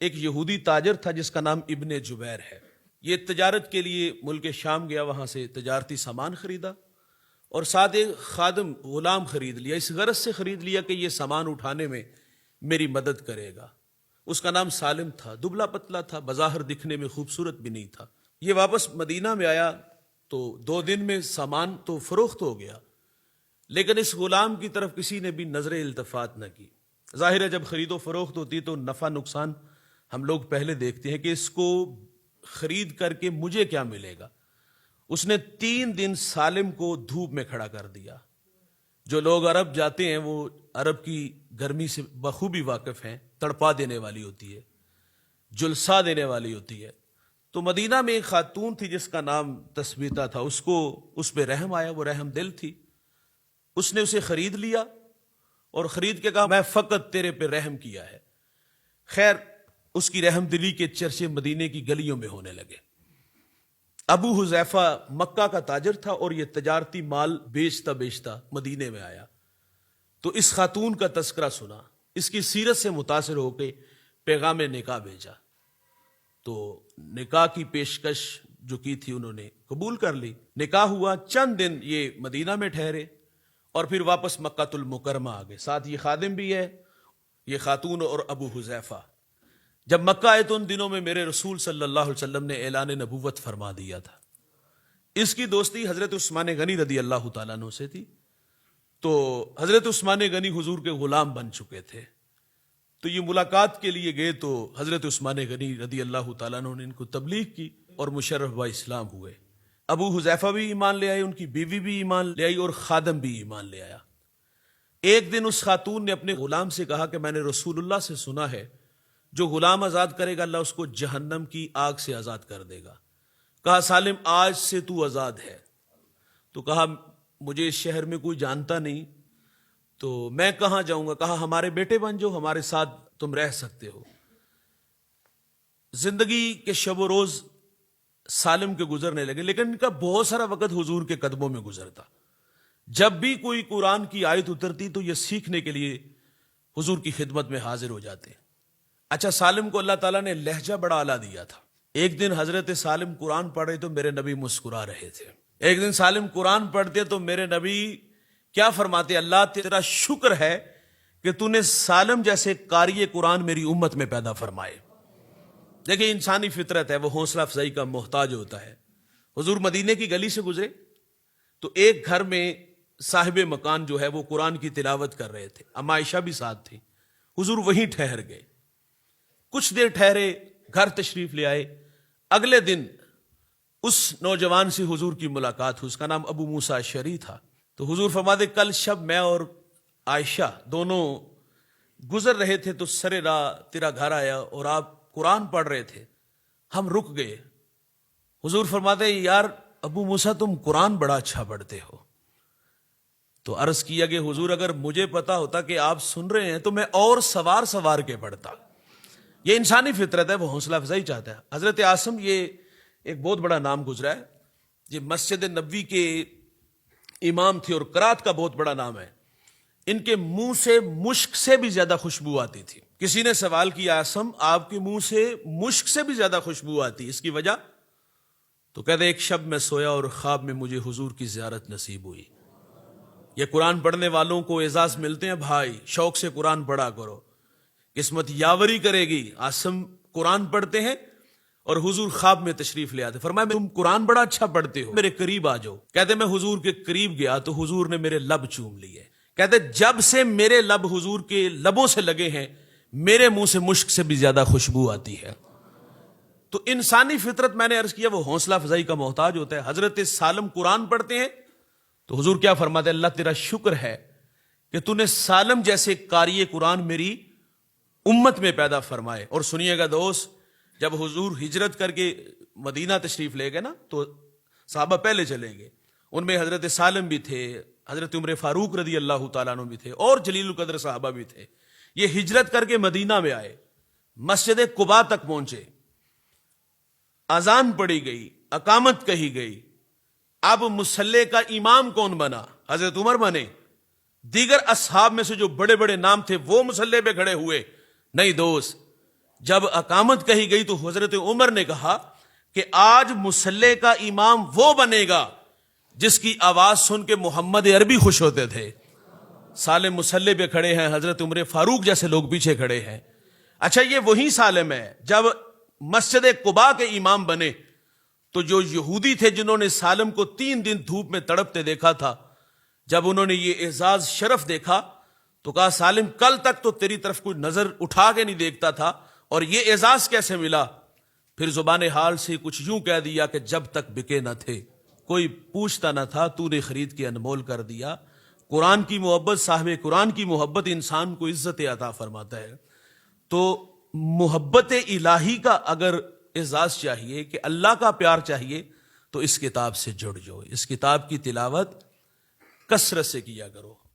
ایک یہودی تاجر تھا جس کا نام ابن جبیر ہے. یہ تجارت کے لیے ملک شام گیا، وہاں سے تجارتی سامان خریدا اور ساتھ ایک خادم غلام خرید لیا. اس غرض سے خرید لیا کہ یہ سامان اٹھانے میں میری مدد کرے گا. اس کا نام سالم تھا، دبلا پتلا تھا، بظاہر دکھنے میں خوبصورت بھی نہیں تھا. یہ واپس مدینہ میں آیا تو 2 دن میں سامان تو فروخت ہو گیا، لیکن اس غلام کی طرف کسی نے بھی نظر التفات نہ کی. ظاہر ہے جب خرید و فروخت ہوتی تو نفع نقصان ہم لوگ پہلے دیکھتے ہیں کہ اس کو خرید کر کے مجھے کیا ملے گا. اس نے 3 دن سالم کو دھوپ میں کھڑا کر دیا. جو لوگ عرب جاتے ہیں وہ عرب کی گرمی سے بخوبی واقف ہیں، تڑپا دینے والی ہوتی ہے، جلسا دینے والی ہوتی ہے. تو مدینہ میں ایک خاتون تھی جس کا نام تثبیتہ تھا، اس پہ رحم آیا، وہ رحم دل تھی. اس نے اسے خرید لیا اور خرید کے کہا میں فقط تیرے پہ رحم کیا ہے. خیر اس کی رحم دلی کے چرچے مدینے کی گلیوں میں ہونے لگے. ابو حذیفہ مکہ کا تاجر تھا اور یہ تجارتی مال بیچتا مدینے میں آیا تو اس خاتون کا تذکرہ سنا، اس کی سیرت سے متاثر ہو کے پیغام نکاح بھیجا. تو نکاح کی پیشکش جو کی تھی انہوں نے قبول کر لی. نکاح ہوا، چند دن یہ مدینہ میں ٹھہرے اور پھر واپس مکہ المکرمہ آ گئے. ساتھ یہ خادم بھی ہے، یہ خاتون اور ابو حذیفہ. جب مکہ آئے تو ان دنوں میں میرے رسول صلی اللہ علیہ وسلم نے اعلان نبوت فرما دیا تھا. اس کی دوستی حضرت عثمان غنی رضی اللہ تعالیٰ عنہ سے تھی. تو حضرت عثمان غنی حضور کے غلام بن چکے تھے. تو یہ ملاقات کے لیے گئے تو حضرت عثمان غنی رضی اللہ تعالیٰ عنہ نے ان کو تبلیغ کی اور مشرف با اسلام ہوئے. ابو حذیفہ بھی ایمان لے آئے، ان کی بیوی بھی ایمان لے آئی اور خادم بھی ایمان لے آیا. ایک دن اس خاتون نے اپنے غلام سے کہا کہ میں نے رسول اللہ سے سنا ہے جو غلام آزاد کرے گا اللہ اس کو جہنم کی آگ سے آزاد کر دے گا. کہا سالم آج سے تو آزاد ہے. تو کہا مجھے اس شہر میں کوئی جانتا نہیں تو میں کہاں جاؤں گا. کہا ہمارے بیٹے بن جاؤ، ہمارے ساتھ تم رہ سکتے ہو. زندگی کے شب و روز سالم کے گزرنے لگے، لیکن ان کا بہت سارا وقت حضور کے قدموں میں گزرتا. جب بھی کوئی قرآن کی آیت اترتی تو یہ سیکھنے کے لیے حضور کی خدمت میں حاضر ہو جاتے. اچھا سالم کو اللہ تعالیٰ نے لہجہ بڑا اعلیٰ دیا تھا. ایک دن حضرت سالم قرآن پڑھ رہے تو میرے نبی مسکرا رہے تھے. ایک دن سالم قرآن پڑھتے تو میرے نبی کیا فرماتے، اللہ تیرا شکر ہے کہ تو نے سالم جیسے قاری قرآن میری امت میں پیدا فرمائے. دیکھیں انسانی فطرت ہے، وہ حوصلہ افزائی کا محتاج ہوتا ہے. حضور مدینے کی گلی سے گزرے تو ایک گھر میں صاحب مکان جو ہے وہ قرآن کی تلاوت کر رہے تھے. اما عائشہ بھی ساتھ تھی. حضور وہیں ٹھہر گئے، کچھ دیر ٹھہرے، گھر تشریف لے آئے. اگلے دن اس نوجوان سے حضور کی ملاقات ہوئی، اس کا نام ابو موسیٰ اشعری تھا. تو حضور فرماتے کل شب میں اور عائشہ دونوں گزر رہے تھے تو سر راہ تیرا گھر آیا اور آپ قرآن پڑھ رہے تھے، ہم رک گئے. حضور فرماتے یار ابو موسیٰ تم قرآن بڑا اچھا پڑھتے ہو. تو عرض کیا کہ حضور اگر مجھے پتا ہوتا کہ آپ سن رہے ہیں تو میں اور سوار کے پڑھتا. یہ انسانی فطرت ہے، وہ حوصلہ افزائی چاہتا ہے. حضرت عاصم یہ ایک بہت بڑا نام گزرا ہے، یہ مسجد نبوی کے امام تھے اور قرات کا بہت بڑا نام ہے. ان کے منہ سے مشک سے بھی زیادہ خوشبو آتی تھی. کسی نے سوال کیا عاصم آپ کے منہ سے مشک سے بھی زیادہ خوشبو آتی، اس کی وجہ؟ تو کہتے ایک شب میں سویا اور خواب میں مجھے حضور کی زیارت نصیب ہوئی. یہ قرآن پڑھنے والوں کو اعزاز ملتے ہیں بھائی، شوق سے قرآن پڑھا کرو، قسمت یاوری کرے گی. عاصم قرآن پڑھتے ہیں اور حضور خواب میں تشریف لے آتے. فرمایا تم قرآن بڑا اچھا پڑھتے ہو، میرے قریب آ جاؤ. کہتے میں حضور کے قریب گیا تو حضور نے میرے لب چوم لیے. کہتے جب سے میرے لب حضور کے لبوں سے لگے ہیں میرے منہ سے مشک سے بھی زیادہ خوشبو آتی ہے. تو انسانی فطرت میں نے عرض کیا وہ حوصلہ افزائی کا محتاج ہوتا ہے. حضرت سالم قرآن پڑھتے ہیں تو حضور کیا فرماتے اللہ تیرا شکر ہے کہ تو نے سالم جیسے قاری قرآن میری امت میں پیدا فرمائے. اور سنیے گا دوست، جب حضور ہجرت کر کے مدینہ تشریف لے گئے نا تو صحابہ پہلے چلے گئے. ان میں حضرت سالم بھی تھے، حضرت عمر فاروق رضی اللہ تعالیٰ عنہ بھی تھے اور جلیل القدر صحابہ بھی تھے. یہ ہجرت کر کے مدینہ میں آئے، مسجد قباء تک پہنچے، اذان پڑھی گئی، اقامت کہی گئی. اب مصلی کا امام کون بنا؟ حضرت عمر بنے. دیگر اصحاب میں سے جو بڑے بڑے نام تھے وہ مصلی پہ کھڑے ہوئے؟ نہیں دوست، جب اقامت کہی گئی تو حضرت عمر نے کہا کہ آج مصلی کا امام وہ بنے گا جس کی آواز سن کے محمد عربی خوش ہوتے تھے. سالم مصلی پہ کھڑے ہیں, حضرت عمر فاروق جیسے لوگ پیچھے کھڑے ہیں. اچھا, یہ وہی سالم ہے جب مسجد قباء کے امام بنے تو جو یہودی تھے جنہوں نے سالم کو 3 دن دھوپ میں تڑپتے دیکھا تھا, جب انہوں نے یہ اعزاز شرف دیکھا تو کہا سالم کل تک تو تیری طرف کوئی نظر اٹھا کے نہیں دیکھتا تھا, اور یہ اعزاز کیسے ملا؟ پھر زبان حال سے کچھ یوں کہہ دیا کہ جب تک بکے نہ تھے کوئی پوچھتا نہ تھا, تو نے خرید کے انمول کر دیا. قرآن کی محبت, صاحب قرآن کی محبت انسان کو عزت عطا فرماتا ہے. تو محبت الہی کا اگر اعزاز چاہیے, کہ اللہ کا پیار چاہیے, تو اس کتاب سے جڑ جاؤ, اس کتاب کی تلاوت کثرت سے کیا کرو.